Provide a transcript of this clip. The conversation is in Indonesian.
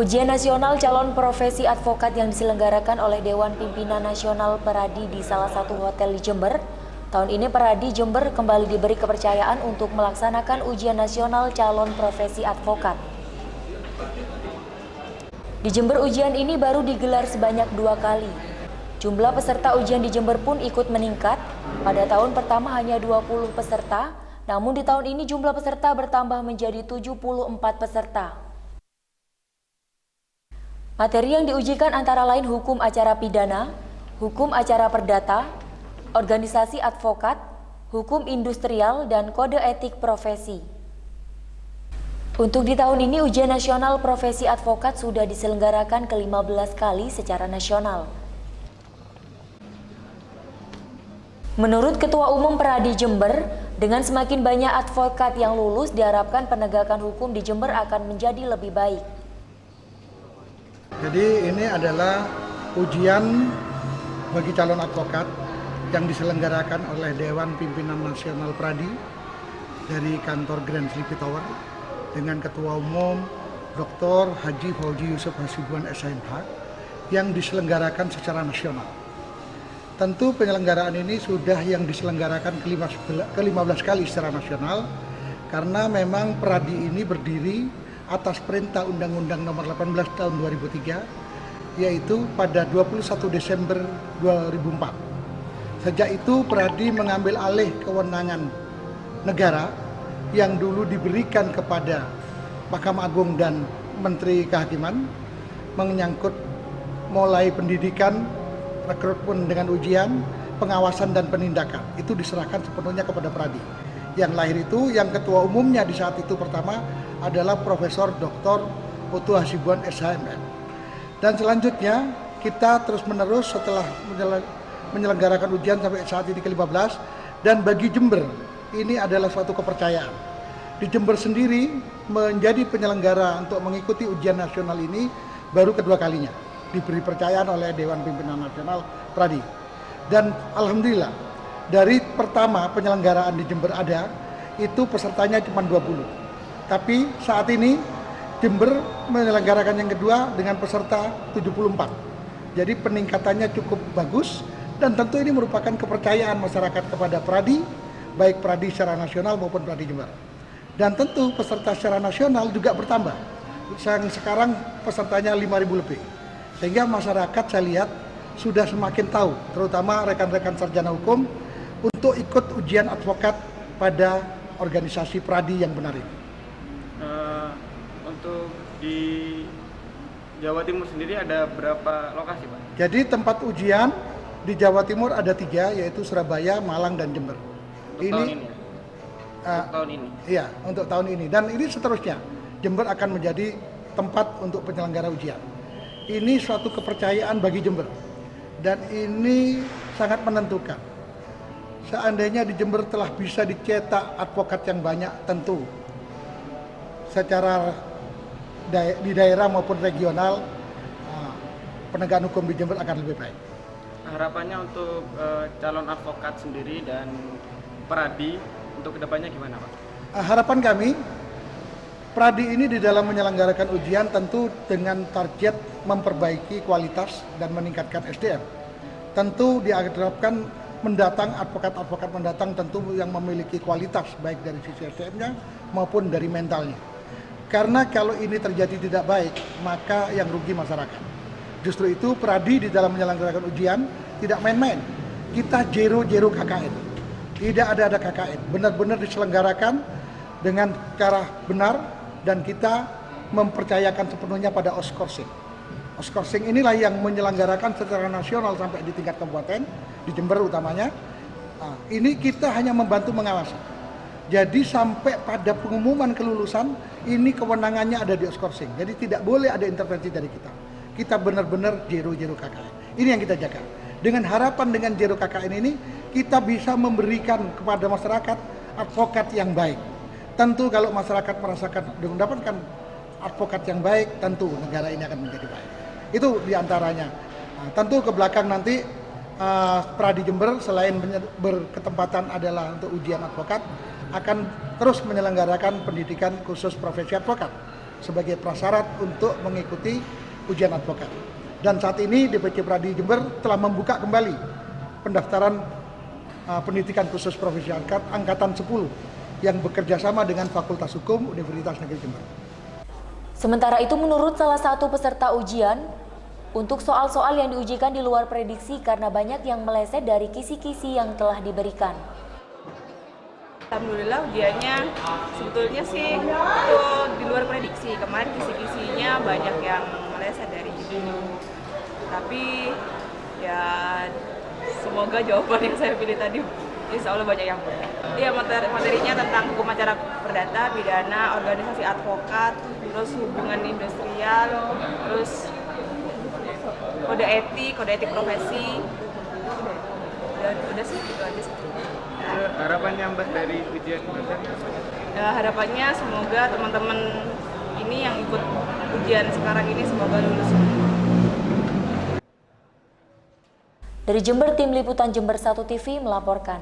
Ujian nasional calon profesi advokat yang diselenggarakan oleh Dewan Pimpinan Nasional Peradi di salah satu hotel di Jember. Tahun ini Peradi Jember kembali diberi kepercayaan untuk melaksanakan ujian nasional calon profesi advokat. Di Jember ujian ini baru digelar sebanyak 2 kali. Jumlah peserta ujian di Jember pun ikut meningkat. Pada tahun pertama hanya 20 peserta, namun di tahun ini jumlah peserta bertambah menjadi 74 peserta. Materi yang diujikan antara lain hukum acara pidana, hukum acara perdata, organisasi advokat, hukum industrial, dan kode etik profesi. Untuk di tahun ini ujian nasional profesi advokat sudah diselenggarakan ke-15 kali secara nasional. Menurut Ketua Umum Peradi Jember, dengan semakin banyak advokat yang lulus diharapkan penegakan hukum di Jember akan menjadi lebih baik. Jadi ini adalah ujian bagi calon advokat yang diselenggarakan oleh Dewan Pimpinan Nasional Peradi dari kantor Grand Sleepy Tower dengan Ketua Umum Dr. Haji Fauzi Yusuf Hasibuan SMH yang diselenggarakan secara nasional. Tentu penyelenggaraan ini sudah yang diselenggarakan ke-15 kali secara nasional karena memang Peradi ini berdiri atas perintah Undang-Undang Nomor 18 Tahun 2003, yaitu pada 21 Desember 2004. Sejak itu Peradi mengambil alih kewenangan negara yang dulu diberikan kepada Mahkamah Agung dan Menteri Kehakiman, menyangkut mulai pendidikan, rekrutmen dengan ujian, pengawasan dan penindakan. Itu diserahkan sepenuhnya kepada Peradi. Yang lahir itu, yang ketua umumnya di saat itu pertama adalah Profesor Dr. Putu Hasibuan SHMM. Dan selanjutnya kita terus menerus setelah menyelenggarakan ujian sampai saat ini ke-15, dan bagi Jember ini adalah suatu kepercayaan. Di Jember sendiri menjadi penyelenggara untuk mengikuti ujian nasional ini baru kedua kalinya diberi percayaan oleh Dewan Pimpinan Nasional Peradi. Dan alhamdulillah dari pertama penyelenggaraan di Jember ada, itu pesertanya cuma 20. Tapi saat ini Jember menyelenggarakan yang kedua dengan peserta 74. Jadi peningkatannya cukup bagus dan tentu ini merupakan kepercayaan masyarakat kepada Peradi, baik Peradi secara nasional maupun Peradi Jember. Dan tentu peserta secara nasional juga bertambah. Sekarang pesertanya 5.000 lebih. Sehingga masyarakat saya lihat sudah semakin tahu, terutama rekan-rekan sarjana hukum, untuk ikut ujian advokat pada organisasi Peradi yang benar ini. Untuk di Jawa Timur sendiri ada berapa lokasi, Pak? Jadi tempat ujian di Jawa Timur ada 3, yaitu Surabaya, Malang, dan Jember. Untuk tahun ini ya? Untuk tahun ini? Iya, untuk tahun ini. Dan ini seterusnya. Jember akan menjadi tempat untuk penyelenggara ujian. Ini suatu kepercayaan bagi Jember. Dan ini sangat menentukan. Seandainya di Jember telah bisa dicetak advokat yang banyak, tentu secara di daerah maupun regional penegakan hukum di Jember akan lebih baik. Harapannya untuk calon advokat sendiri dan Peradi untuk kedepannya gimana, Pak? Harapan kami Peradi ini di dalam menyelenggarakan ujian tentu dengan target memperbaiki kualitas dan meningkatkan SDM. Tentu diharapkan mendatang advokat-advokat mendatang tentu yang memiliki kualitas baik dari sisi SDM-nya maupun dari mentalnya. Karena kalau ini terjadi tidak baik, maka yang rugi masyarakat. Justru itu Peradi di dalam menyelenggarakan ujian tidak main-main. Kita zero KKN. Tidak ada KKN. Benar-benar diselenggarakan dengan cara benar dan kita mempercayakan sepenuhnya pada Oskorsing. Oskorsing inilah yang menyelenggarakan secara nasional sampai di tingkat kabupaten, di Jember utamanya. Ini kita hanya membantu mengawasi. Jadi sampai pada pengumuman kelulusan, ini kewenangannya ada di Oskorsing. Jadi tidak boleh ada intervensi dari kita. Kita benar-benar zero KKN. Ini yang kita jaga. Dengan harapan dengan zero KKN ini, kita bisa memberikan kepada masyarakat advokat yang baik. Tentu kalau masyarakat merasakan mendapatkan advokat yang baik, tentu negara ini akan menjadi baik. Itu diantaranya. Tentu ke belakang nanti Peradi Jember selain berketempatan adalah untuk ujian advokat, akan terus menyelenggarakan pendidikan khusus profesi advokat sebagai prasyarat untuk mengikuti ujian advokat. Dan saat ini DPC Pradi Jember telah membuka kembali pendaftaran pendidikan khusus profesi angkatan 10 yang bekerja sama dengan Fakultas Hukum Universitas Negeri Jember. Sementara itu menurut salah satu peserta ujian, untuk soal-soal yang diujikan di luar prediksi karena banyak yang meleset dari kisi-kisi yang telah diberikan. Alhamdulillah ujiannya sebetulnya sih itu di luar prediksi. Kemarin kisi-kisinya banyak yang meleset dari itu. Tapi ya semoga jawaban yang saya pilih tadi insya Allah banyak yang benar. Iya, materinya tentang hukum acara perdata, pidana, organisasi advokat, terus hubungan industrial, terus kode etik profesi. Udah sih gitu aja sih. Harapannya Mbak dari ujian Mbak? Harapannya semoga teman-teman ini yang ikut ujian sekarang ini semoga lulus. Dari Jember, Tim Liputan Jember 1 TV melaporkan.